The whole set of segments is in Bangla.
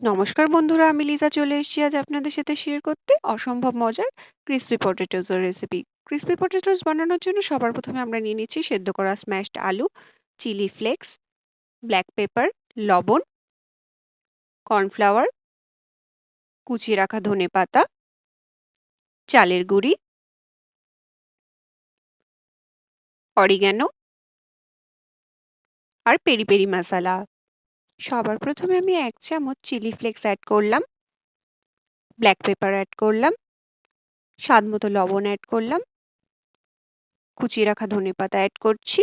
নমস্কার বন্ধুরা, আমি লিজা চলে এসেছি আজ আপনাদের সাথে শেয়ার করতে অসম্ভব মজার ক্রিসপি পটেটোজের রেসিপি। ক্রিসপি পটেটোস বানানোর জন্য সবার প্রথমে আমরা নিয়ে নিচ্ছি সেদ্ধ করা স্ম্যাশড আলু, চিলি ফ্লেক্স, ব্ল্যাক পেপার, লবণ, কর্নফ্লাওয়ার, কুচিয়ে রাখা ধনেপাতা, চালের গুঁড়ি, অরিগ্যানো আর পেরি পেরি মশলা। সবার প্রথমে আমি 1 চামচ চিলি ফ্লেক্স অ্যাড করলাম, ব্ল্যাক পেপার অ্যাড করলাম, স্বাদ মতো লবণ অ্যাড করলাম, কুচিয়ে রাখা ধনেপাতা অ্যাড করছি।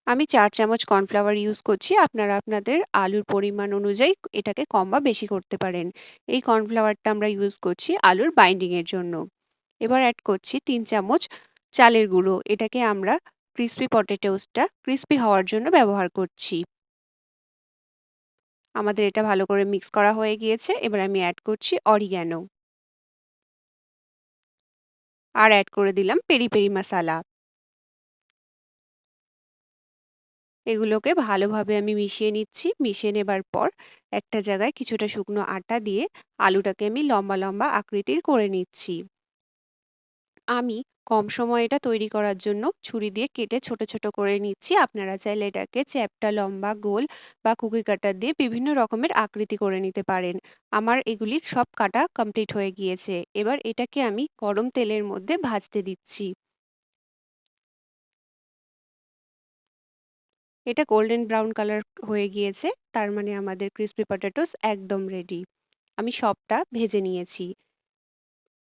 আমি 4 চামচ কর্নফ্লাওয়ার ইউজ করছি। আপনারা আপনাদের আলুর পরিমাণ অনুযায়ী এটাকে কম বা বেশি করতে পারেন। এই কর্নফ্লাওয়ারটা আমরা ইউজ করছি আলুর বাইন্ডিং এর জন্য। এবার অ্যাড করছি 3 চামচ চালের গুঁড়ো। এটাকে আমরা ক্রিসপি পটেটোসটা ক্রিসপি হওয়ার জন্য ব্যবহার করছি। আমাদের এটা ভালো করে মিক্স করা হয়ে গিয়েছে। এবার আমি অ্যাড করছি অরিগ্যানো। আর অ্যাড করে দিলাম পেরি পেরি মশলা। এগুলোকে ভালোভাবে আমি মিশিয়ে নিচ্ছি। মিশিয়ে নেবার পর একটা জায়গায় কিছুটা শুকনো আটা দিয়ে আলুটাকে আমি লম্বা লম্বা আকৃতির করে নিচ্ছি। আমি কম সময়ে এটা তৈরি করার জন্য ছুরি দিয়ে কেটে ছোট ছোট করে নিচ্ছি। আপনারা চাইলে এটাকে চ্যাপ্টা, লম্বা, গোল বা কুকি কাটার দিয়ে বিভিন্ন রকমের আকৃতি করে নিতে পারেন। আমার এগুলি সব কাটা কমপ্লিট হয়ে গিয়েছে। এবার এটাকে আমি গরম তেলের মধ্যে ভাজতে দিচ্ছি। এটা গোল্ডেন ব্রাউন কালার হয়ে গিয়েছে। তার মানে আমাদের ক্রিসপি পটেটোস একদম রেডি। আমি সবটা ভেজে নিয়েছি।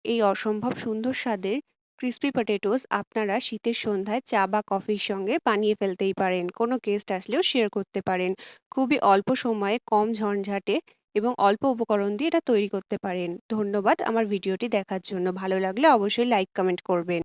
এই অসম্ভব সুন্দর স্বাদের ক্রিসপি পটেটোস আপনারা শীতের সন্ধ্যায় চা বা কফির সঙ্গে বানিয়ে ফেলতেই পারেন। কোনো গেস্ট আসলেও শেয়ার করতে পারেন। খুবই অল্প সময়ে কম ঝঞ্ঝাটে এবং অল্প উপকরণ দিয়ে এটা তৈরি করতে পারেন। ধন্যবাদ আমার ভিডিওটি দেখার জন্য। ভালো লাগলে অবশ্যই লাইক কমেন্ট করবেন।